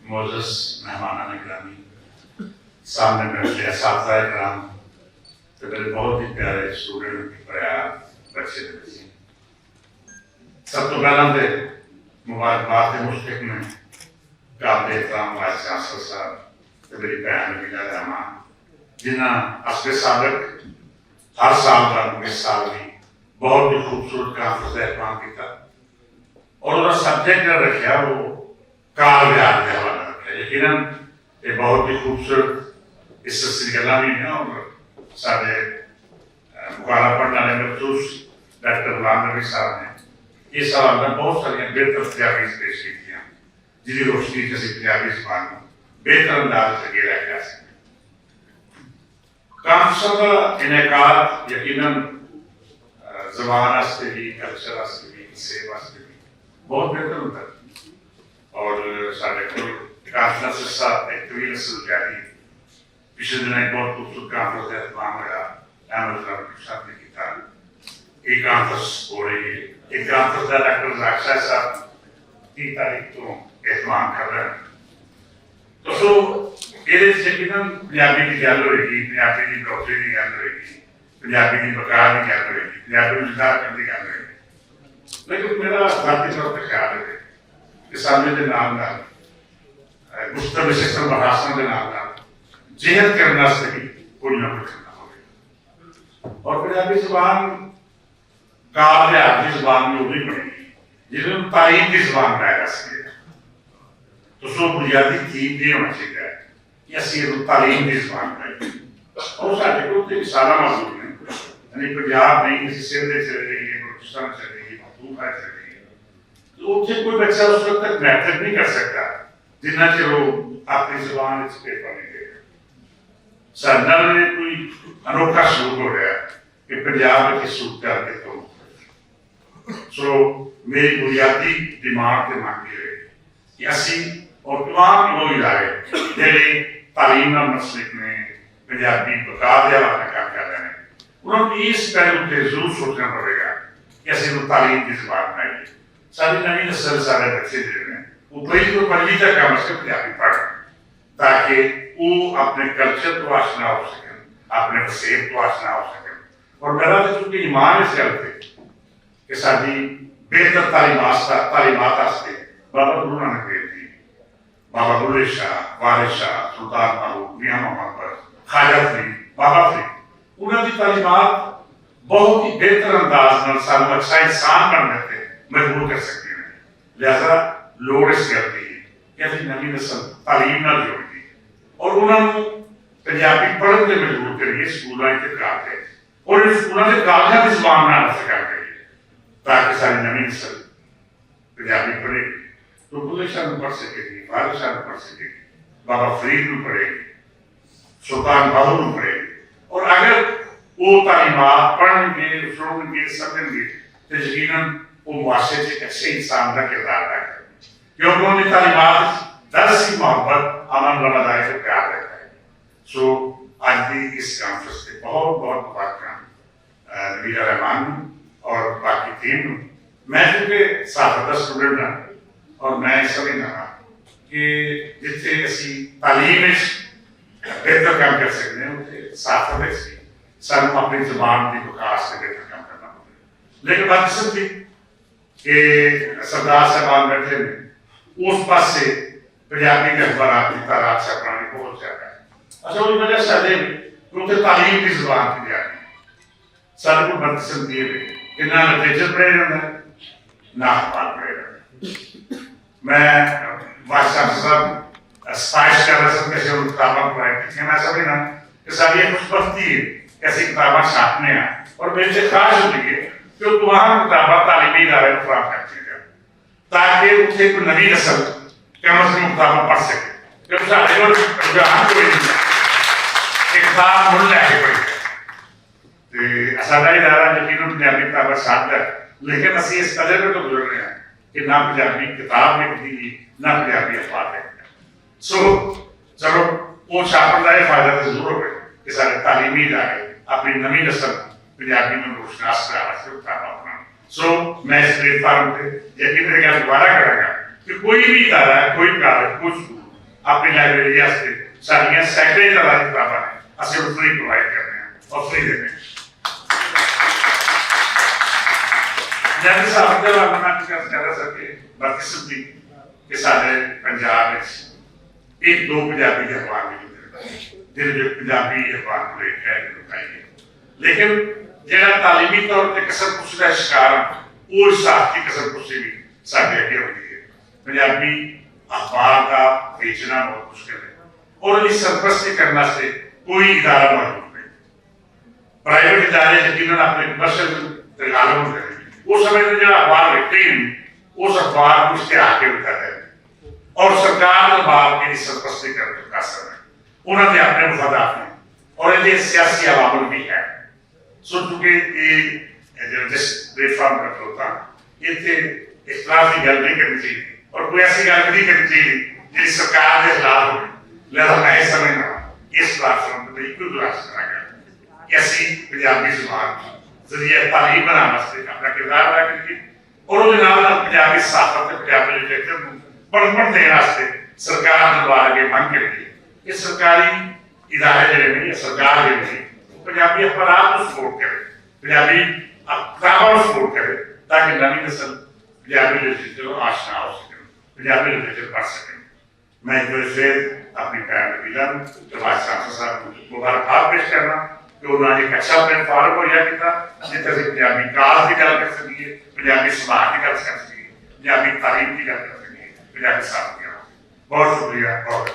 معزز مہمانان گرامی، سامنے بیٹھے اساتذہ کرام، میرے بہت ہی پیارے اسٹوڈنٹ بچے بچے، سب تو پہلے تو مبارکباد مشتق میں قابل احترام وائس چانسلر صاحب میری بہن نبیلہ رحمان جنہاں اصل سابق ہر سال کا اس سال بھی بہت ہی خوبصورت کانفرنس کا اہتمام کیا اور انہوں نے سبجیکٹ رکھا وہ کال بیان کے حوالے رکھا. یقیناً یہ بہت ہی خوبصورت اس سلسلے گلا بھی ہیں اور سارے مقالہ پڑھنے والے مخصوص ڈاکٹر غلام نبی صاحب نے یہ سوال میں بہت ساری بہتر تجاویز پیش کی ہیں جن کی روشنی کسی پنجابی زبان میں بہتر انداز سے گیرا جا سکے. کانفرنس کا انعقاد یقیناً زبان واسطے بھی کلچر واسطے بھی حصے واسطے بھی بہت بہتر ہوتا ہے اور سارے کو کانفرنس کے ساتھ ایک طویل اصل جاری پچھلے دن ایک بہت خوبصورت کانفرنس کا اہتمام ہوا احمد رحمت صاحب نے کیا. ایک کانفرنس ہو رہی ہے، ایک کانفرنس کا ڈاکٹر رزاق شاہ صاحب 3 تاریخ کو اہتمام کر رہے ہیں. تو سو یہ یقیناً پنجابی کی گل ہوئے گی، پنجابی کی ڈاکٹری کی گل ہوئے گی، پنجابی کی بقا کی گل ہوئے گی، پنجابی کو زندہ کرنے کی گل ہوئے گی. لیکن میرا ذاتی طور پہ خیال ہے کہ سامنے کے نام مستقبل سسٹم بحاثوں کے نام جہد کرنے سے بھی کوئی نہ کوئی کرنا ہوگا. اور پنجابی زبان قابل عربی زبان میں اردو پڑے گی جس میں تعلیم کی زبان بنایا جا سکے. تو سو بنیادی تھیم یہ ہونا چاہیے کہ اسی تعلیم کی زبان بنائی اور سارے کو مثالہ موجود ہیں. یعنی پنجاب نہیں کسی سندھ چل رہی ہے، بلوچستان چل رہی ہے، پختونخوا چل رہی ہے، تو اتنے کوئی بچہ اس وقت تک میٹرک نہیں کر سکتا جنہ چر وہ اپنی زبان اس پیپر نہیں دے گا. سرنل میں کوئی انوکھا سلوک ہو رہا ہے کہ پنجاب کی صورتحال کے تو سو میری بنیادی دماغ کے مانگی رہے کہ اسی اور تمام وہ ادارے جہے تعلیم مسلک میں پنجابی بقا دیا والا کام کر رہے ہیں انہوں نے اس پہلو پہ ضرور سوچنا پڑے گا کہ اسی کو تعلیم کی زبان بنائیے. ساری نئی نسل سارے بچے جو ہیں وہ پہلی تو 5ویں تک کم از کم پنجابی پڑھیں تاکہ وہ اپنے کلچر کو آشنا ہو سکیں، اپنے وسیب کو آشنا ہو سکیں. اور میرا تو چونکہ ایمان اس گل پہ کہ ساری بہتر تعلیمات واسطے بابا گرو نانک دیو جی، بابا بلے شاہ، وارث شاہ، سلطان فاروق، میاں محمد، خواجہ فرید، بابا فرید انہوں کی تعلیمات بہت ہی بہتر انداز میں سانو اچھا انسان بننے پہ مجبور کر سکتے ہیں. لہذا لوڑ اس گل کی کہ ابھی نئی نسل تعلیم نہ جوڑ دی اور انہوں نے پنجابی پڑھن کے مجبور کریے اسکولوں کے کالج اور اسکولوں کے کالجوں کی زبان بنانا سکھا کریے تاکہ ساری نئی نسل پنجابی پڑھے گی تو بلے شاہ نے پڑھ سکے گی، وارث شاہ نے پڑھ سکے گی، بابا فرید نے پڑھے گی، سلطان فاروق نے پڑھے گی. اور اگر وہ تعلیمات پڑھیں گے، سنیں گے، سمجھیں گے تو یقیناً وہ معاشرے سے اچھے انسان کا کردار ادا کریں گے کیونکہ انہوں نے تعلیمات درس کی محبت امن رمضان سے پیار رکھا ہے. سو آج بھی اس کانفرنس سے بہت بہت مبارکباد نبیلہ رحمان اور باقی ٹیم. میں چونکہ 7 اسٹوڈنٹ ہوں اور میں سمجھنا کہ جتنے اسی تعلیم بہتر کام کر سکتے ہیں ساتھ سانو اپنی زبان کی وکاس سے بہتر کام کرنا ہوگا. لیکن بات قسم تھی کہ سردار صاحبان بیٹھے میں اس پاس سے پنجابی کے اخبارات کی تعداد سے اپنانی بہت زیادہ ہے. اچھا وہی وجہ سے کیونکہ تعلیم کی زبان کی جانی سارے کو بد قسم دیے ہوئے کہ نہ لٹریچر پڑھے جانا ہے نہ اخبار پڑھے جانا ہے. میں وائس چانسلر صاحب ستائش کر رہا سب کیسے ان کتابیں پڑھائی تھی. میں سمجھنا کہ ساری یہ خوش بختی ہے ایسی کتابیں چھاپنے ہیں اور میرے سے خواہش ہوتی ہے کہ وہ تمام کتابیں تعلیمی ادارے کو فراہم کرتی ہیں تاکہ اسے کوئی نئی نسل کم از کم کتابیں پڑھ سکے. جب سارے کو رجحان کوئی نہیں ہے کتاب مل لے کے پڑھی اساتذہ ادارہ یقیناً پنجابی کتابیں ساتھ ہے لیکن اسی اس قدر میں تو گزر رہے ہیں کہ نہ پنجابی کتاب لکھتی گی نہ پنجابی اخبار لکھتی. سو چلو وہ چھاپن کا یہ فائدہ تو ضرور ہے کہ سارے تعلیمی ادارے اپنی نئی نسل پنجابی میں روشناس کرا سے کتابیں اپنا سو میں اس پلیٹ فارم پہ یقین رکھا دوبارہ کروں گا کہ کوئی بھی ادارہ ہے, کوئی کالج, کوئی سکول اپنی لائبریری سے سارے سینکڑے تعداد کتابیں ہیں اصل فری پرووائڈ کر رہے ہیں اور فری دے رہے ہیں. جنرل صاحب جب آپ کہہ سکے بدقسمتی کہ سارے پنجاب ایک دو پنجابی اخبار بھی جو پنجابی اخبار کو ہے لیکن جہاں تعلیمی طور پہ کسر کشی کا شکار وہ صحافتی کسر کشی بھی سارے اگے ہوتی ہے. پنجابی اخبار کا بیچنا بہت مشکل ہے اور انہیں سرپرستی کرنا سے کوئی ادارہ موجود نہیں. پرائیویٹ ادارے یقیناً اپنے کمرشل عالم کریں وہ سمجھتے جو اخبار لکھتے ہیں اس اخبار کو اشتہار کے ہوتا ہے اور سرکار اخبار کی سرپرستی کر چکا سر ہے انہوں نے اپنے مفادات ہیں اور یہ سیاسی عوامل بھی ہے. سو چونکہ یہ جس پلیٹ فارم کا ہوتا یہ اختلاف کی گل نہیں کرنی چاہیے اور کوئی ایسی گل نہیں کرنی چاہیے جی سرکار کے خلاف ہو. لہذا میں یہ سمجھنا اس پلیٹ فارم پہ ایک گزارش کرا گیا کہ ایسی پنجابی زبان ذریعہ تعلیم بنانا اپنا کردار ادا کریے اور وہ جناب پنجابی صحافت پنجابی لٹریچر بڑھ دینے واسطے سرکار دربار اگے منگ کریے کہ سرکاری ادارے جڑے نہیں سرکار جڑے نہیں پنجابی اخبارات کو سپورٹ کرے, پنجابی کتابوں کو سپورٹ کرے تاکہ نئی نسل پنجابی لٹریچر آشنا ہو سکے, پنجابی لٹریچر پڑھ سکے. میں ایک بار پھر اپنی پیر وکیلا وائس چانسلر صاحب کو مبارکباد پیش کرنا کہ انہوں نے ایک اچھا پلیٹ فارم مہیا کیا جتنے سے پنجابی کاز کی گل کر سکیے, پنجابی سماج کی گل کر سکیے, پنجابی تعلیم کی گل کر سکیے, پنجابی صاحب کی. بہت شکریہ. بہت